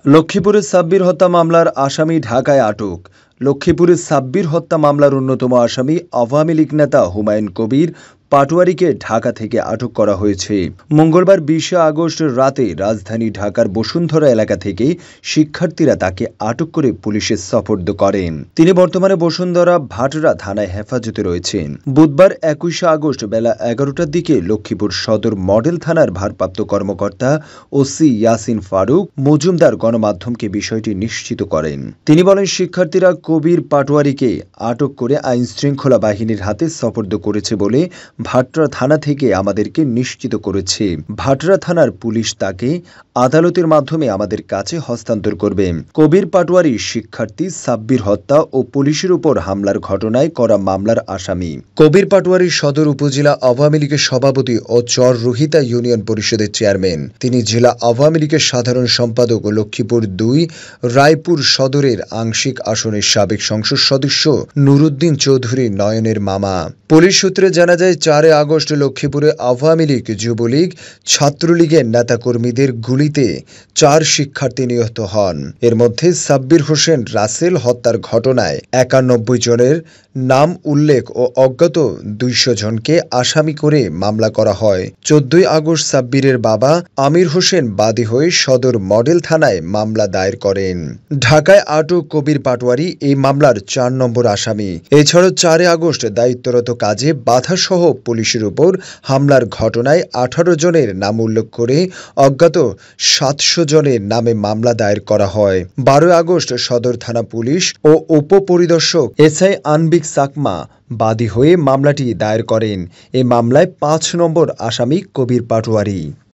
লক্ষ্মীপুরের সাব্বির হত্যা মামলার আসামি ঢাকায় আটক। লক্ষ্মীপুরের সাব্বির হত্যা মামলার অন্যতম আসামি আওয়ামী লীগ নেতা হুমায়ুন কবির পাটোয়ারীকে ঢাকা থেকে আটক করা হয়েছে। মঙ্গলবার ২০ আগস্ট রাতে রাজধানী ঢাকার বসুন্ধরা এলাকা থেকে শিক্ষার্থীরা তাকে আটক করে পুলিশের সোপর্দ করেন। তিনি বর্তমানে বসুন্ধরা ভাটরা থানায় হেফাজতে রয়েছেন। বুধবার ২১ আগস্ট বেলা ১১টার দিকে লক্ষ্মীপুর সদর মডেল থানার ভারপ্রাপ্ত কর্মকর্তা ওসি ইয়াসিন ফারুক মজুমদার গণমাধ্যমকে বিষয়টি নিশ্চিত করেন। তিনি বলেন, শিক্ষার্থীরা কবির পাটোয়ারীকে আটক করে আইনশৃঙ্খলা বাহিনীর হাতে সোপর্দ করেছে বলে ভাটরা থানা থেকে আমাদেরকে নিশ্চিত করেছে। ভাটরা থানার পুলিশ তাকে আদালতের মাধ্যমে আমাদের কাছে হস্তান্তর করবে। কবির পাটোয়ারী শিক্ষার্থী সাব্বির হত্যা ও পুলিশের উপর হামলার ঘটনায় করা মামলার আসামি। কবির পাটোয়ারী সদর উপজেলা আওয়ামী লীগের সভাপতি ও চর রুহিতা ইউনিয়ন পরিষদের চেয়ারম্যান। তিনি জেলা আওয়ামী লীগের সাধারণ সম্পাদক ও লক্ষ্মীপুর ২ রায়পুর সদরের আংশিক আসনের সাবেক সংসদ সদস্য নুরুদ্দিন চৌধুরী নয়নের মামা। পুলিশ সূত্রে জানা যায়, ৪ আগস্ট লক্ষ্মীপুরে আওয়ামী লীগ, যুবলীগ, ছাত্রলীগের নেতাকর্মীদের গুলিতে ৪ শিক্ষার্থী নিহত হন। এর মধ্যে সাব্বির হোসেন রাসেল হত্যার ঘটনায় ৯১ জনের নাম উল্লেখ ও অজ্ঞাত ২০০ জনকে আসামি করে মামলা করা হয়। ১৪ আগস্ট সাব্বিরের বাবা আমির হোসেন বাদী হয়ে সদর মডেল থানায় মামলা দায়ের করেন। ঢাকায় আটক কবির পাটোয়ারী এই মামলার ৪ নম্বর আসামি। এছাড়াও ৪ আগস্ট দায়িত্বরত কাজে বাধাসহ পুলিশের উপর হামলার ঘটনায় ১৮ জনের নাম উল্লেখ করে অজ্ঞাত ৭০০ জনের নামে মামলা দায়ের করা হয়। ১২ আগস্ট সদর থানা পুলিশ ও উপপরিদর্শক এসআই আনবিক সাকমা বাদী হয়ে মামলাটি দায়ের করেন। এ মামলায় ৫ নম্বর আসামি কবির পাটোয়ারী।